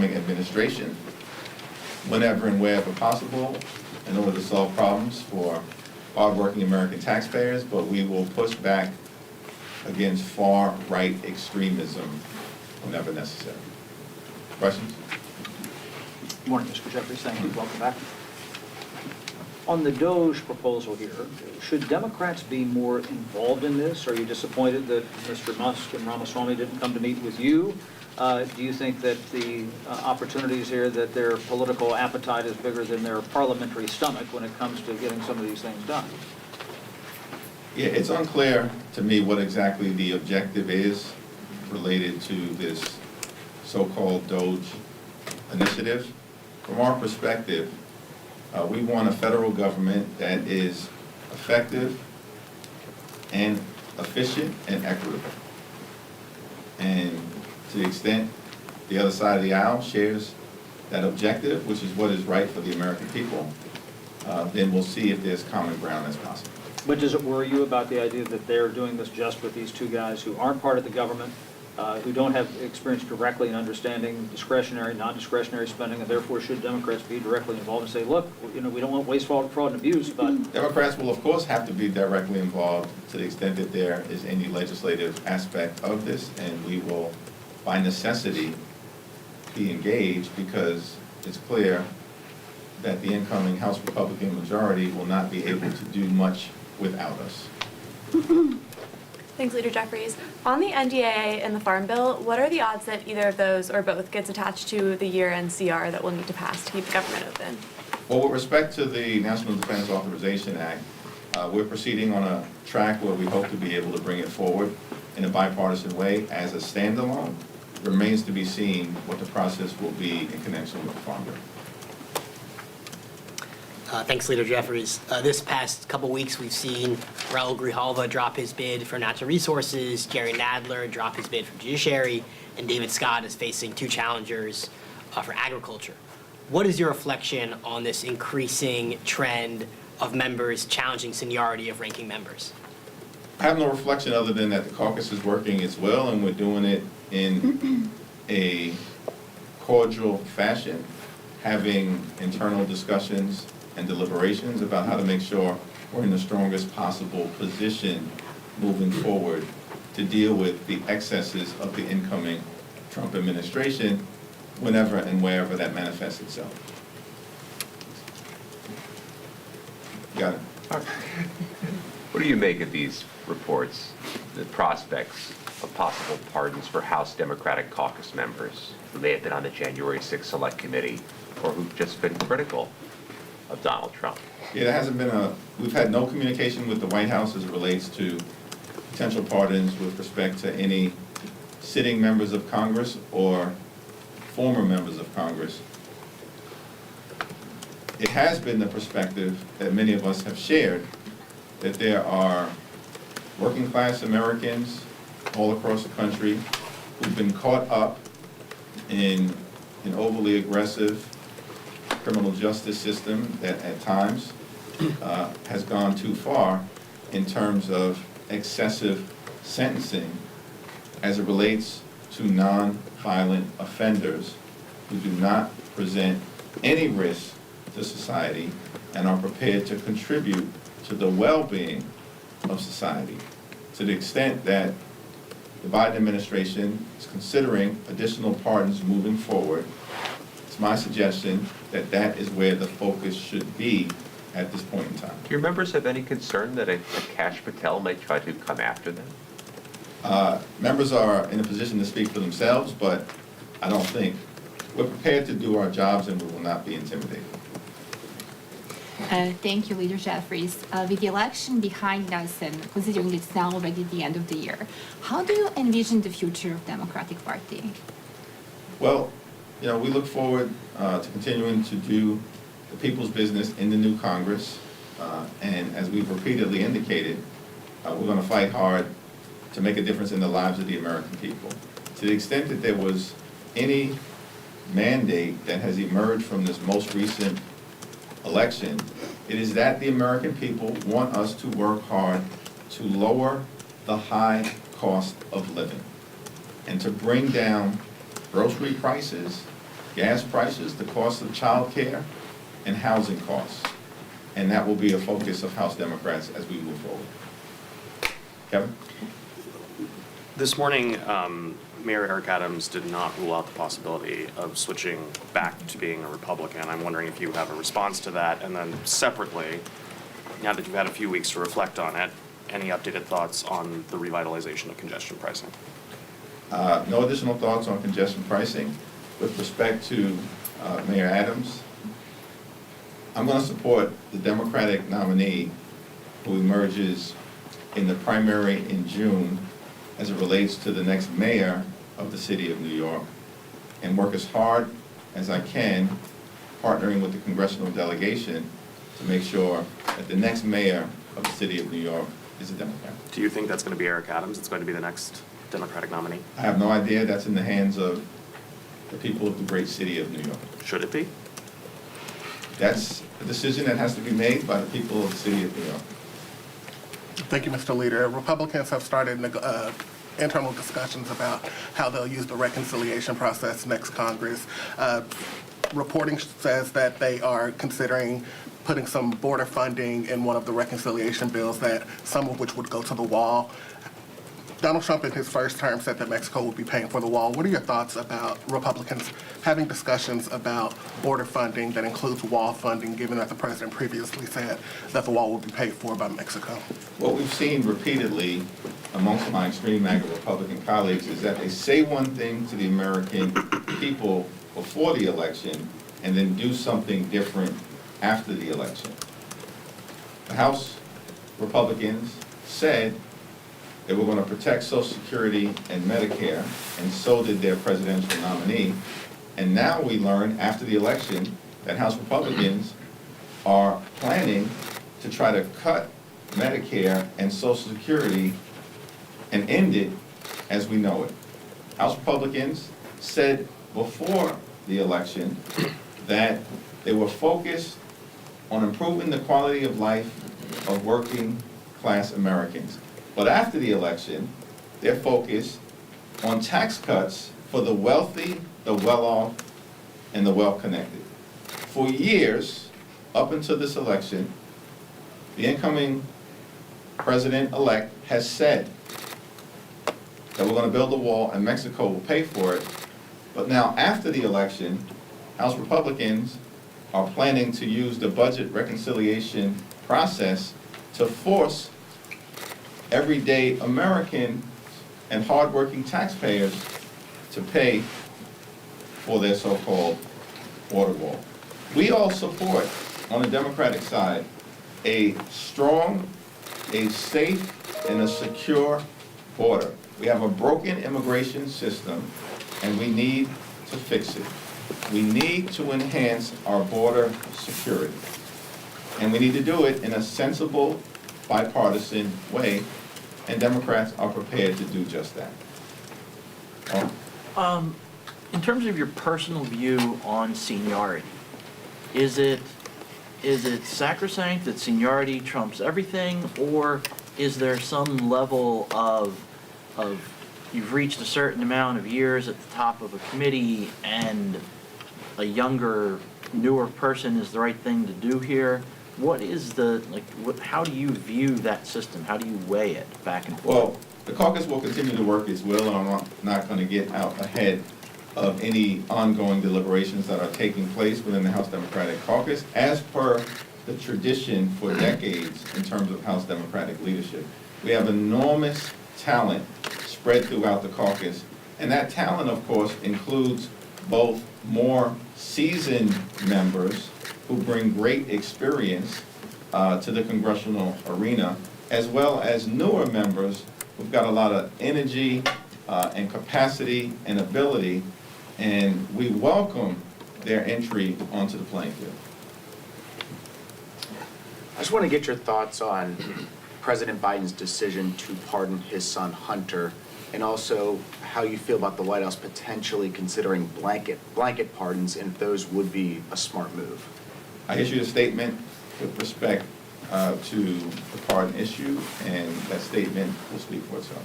administration whenever and wherever possible in order to solve problems for hardworking American taxpayers, but we will push back against far-right extremism whenever necessary. Questions? Good morning, Mr. Jeffries. Thank you. Welcome back. On the DOGE proposal here, should Democrats be more involved in this? Are you disappointed that Mr. Musk and Ramaswamy didn't come to meet with you? Do you think that the opportunities here, that their political appetite is bigger than their parliamentary stomach when it comes to getting some of these things done? Yeah, it's unclear to me what exactly the objective is related to this so-called DOGE initiative. From our perspective, we want a federal government that is effective and efficient and equitable. And to the extent the other side of the aisle shares that objective, which is what is right for the American people, then we'll see if there's common ground as possible. But does it worry you about the idea that they're doing this just with these two guys who aren't part of the government, who don't have experience directly in understanding discretionary, non-discretionary spending, and therefore should Democrats be directly involved and say, look, you know, we don't want wasteful fraud and abuse, but... Democrats will, of course, have to be directly involved to the extent that there is any legislative aspect of this, and we will, by necessity, be engaged because it's clear that the incoming House Republican majority will not be able to do much without us. Thanks, Leader Jeffries. On the NDAA and the Farm Bill, what are the odds that either of those or both gets attached to the year-end CR that we'll need to pass to keep the government open? Well, with respect to the National Defense Authorization Act, we're proceeding on a track where we hope to be able to bring it forward in a bipartisan way as a standalone. It remains to be seen what the process will be in connection with the Farm Bill. Thanks, Leader Jeffries. This past couple weeks, we've seen Raul Grijalva drop his bid for natural resources, Jerry Nadler drop his bid for judiciary, and David Scott is facing two challengers for agriculture. What is your reflection on this increasing trend of members challenging seniority of ranking members? I have no reflection other than that the caucus is working as well, and we're doing it in a cordial fashion, having internal discussions and deliberations about how to make sure we're in the strongest possible position moving forward to deal with the excesses of the incoming Trump administration whenever and wherever that manifests itself. Got it. What do you make of these reports, the prospects of possible pardons for House Democratic Caucus members who may have been on the January 6th Select Committee or who've just been critical of Donald Trump? Yeah, there hasn't been we've had no communication with the White House as it relates to potential pardons with respect to any sitting members of Congress or former members of Congress. It has been the perspective that many of us have shared that there are working class Americans all across the country who've been caught up in an overly aggressive criminal justice system that at times has gone too far in terms of excessive sentencing as it relates to non-violent offenders who do not present any risk to society and are prepared to contribute to the well-being of society. To the extent that the Biden administration is considering additional pardons moving forward, it's my suggestion that that is where the focus should be at this point in time. Do your members have any concern that a Kash Patel may try to come after them? Members are in a position to speak for themselves, but I don't think we're prepared to do our jobs and we will not be intimidated. Thank you, Leader Jeffries. With the election behind us and considering it's now already the end of the year, how do you envision the future of Democratic Party? Well, you know, we look forward to continuing to do the people's business in the new Congress. And as we've repeatedly indicated, we're going to fight hard to make a difference in the lives of the American people. To the extent that there was any mandate that has emerged from this most recent election, it is that the American people want us to work hard to lower the high cost of living and to bring down grocery prices gas prices, the cost of childcare, and housing costs. And that will be a focus of House Democrats as we move forward. Kevin? This morning, Mayor Eric Adams did not rule out the possibility of switching back to being a Republican. I'm wondering if you have a response to that. And then separately, now that you've had a few weeks to reflect on it, any updated thoughts on the revitalization of congestion pricing? No additional thoughts on congestion pricing. With respect to Mayor Adams, I'm going to support the Democratic nominee who emerges in the primary in June as it relates to the next mayor of the city of New York, and work as hard as I can, partnering with the congressional delegation to make sure that the next mayor of the city of New York is a Democrat. Do you think that's going to be Eric Adams? It's going to be the next Democratic nominee? I have no idea. That's in the hands of the people of the great city of New York. Should it be? That's a decision that has to be made by the people of the city of New York. Thank you, Mr. Leader. Republicans have started internal discussions about how they'll use the reconciliation process next Congress. Reporting says that they are considering putting some border funding in one of the reconciliation bills, that some of which would go to the wall. Donald Trump in his first term said that Mexico would be paying for the wall. What are your thoughts about Republicans having discussions about border funding that includes wall funding, given that the president previously said that the wall would be paid for by Mexico? What we've seen repeatedly amongst my extreme MAGA Republican colleagues is that they say one thing to the American people before the election and then do something different after the election. The House Republicans said they were going to protect Social Security and Medicare, and so did their presidential nominee. And now we learn after the election that House Republicans are planning to try to cut Medicare and Social Security and end it as we know it. House Republicans said before the election that they were focused on improving the quality of life of working class Americans. But after the election, they're focused on tax cuts for the wealthy, the well-off, and the well-connected. For years, up until this election, the incoming president-elect has said that we're going to build a wall and Mexico will pay for it. But now, after the election, House Republicans are planning to use the budget reconciliation process to force everyday American and hardworking taxpayers to pay for their so-called border wall. We all support, on the Democratic side, a strong, a safe, and a secure border. We have a broken immigration system, and we need to fix it. We need to enhance our border security. And we need to do it in a sensible, bipartisan way, and Democrats are prepared to do just that. Oh. In terms of your personal view on seniority, is it sacrosanct that seniority trumps everything, or is there some level of you've reached a certain amount of years at the top of a committee and a younger, newer person is the right thing to do here? What is how do you view that system? How do you weigh it back and forth? Well, the caucus will continue to work its will, and I'm not going to get out ahead of any ongoing deliberations that are taking place within the House Democratic Caucus, as per the tradition for decades in terms of House Democratic leadership. We have enormous talent spread throughout the caucus, and that talent, of course, includes both more seasoned members who bring great experience to the congressional arena, as well as newer members who've got a lot of energy and capacity and ability, and we welcome their entry onto the playing field. I just want to get your thoughts on President Biden's decision to pardon his son Hunter, and also how you feel about the White House potentially considering blanket pardons, and if those would be a smart move. I issued a statement with respect to the pardon issue, and that statement will speak for itself.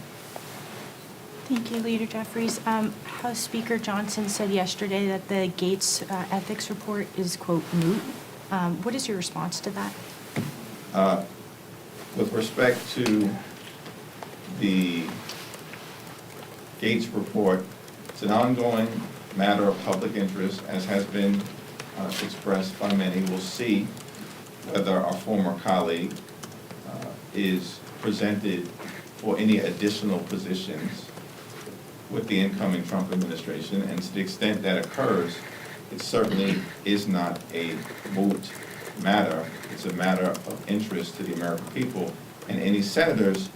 Thank you, Leader Jeffries. House Speaker Johnson said yesterday that the Gates ethics report is, quote, moot. What is your response to that? With respect to the Gates report, it's an ongoing matter of public interest, as has been expressed by many. We'll see whether our former colleague is presented for any additional positions with the incoming Trump administration, and to the extent that occurs, it certainly is not a moot matter. It's a matter of interest to the American people, and any senators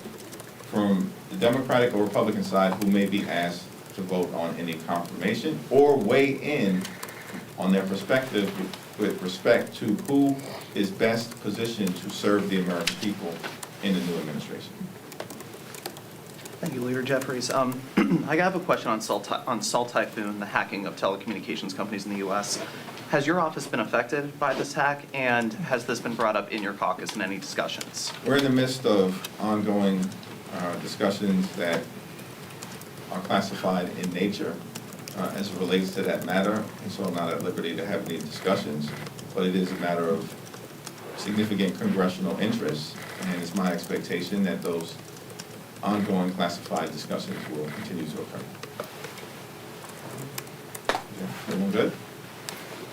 from the Democratic or Republican side who may be asked to vote on any confirmation or weigh in on their perspective with respect to who is best positioned to serve the American people in the new administration. Thank you, Leader Jeffries. I have a question on Salt Typhoon, the hacking of telecommunications companies in the U.S. Has your office been affected by this hack, and has this been brought up in your caucus in any discussions? We're in the midst of ongoing discussions that are classified in nature as it relates to that matter, and so I'm not at liberty to have any discussions, but it is a matter of significant congressional interest, and it's my expectation that those ongoing classified discussions will continue to occur. Okay, everyone good?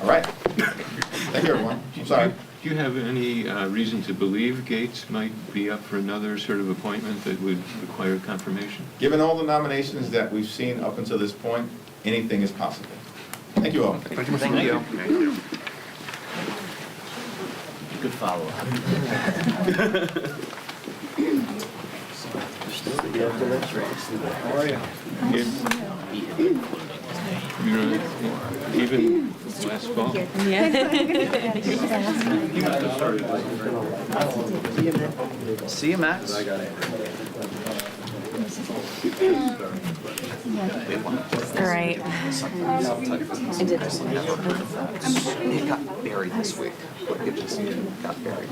All right. Thank you, everyone. I'm sorry. Do you have any reason to believe Gates might be up for another sort of appointment that would require confirmation? Given all the nominations that we've seen up until this point, anything is possible. Thank you all. Thank you, Mr. Thank Leader. you. Thank you. Good follow-up. Even last fall? See you, Max. All right. It got buried this week. It just got buried.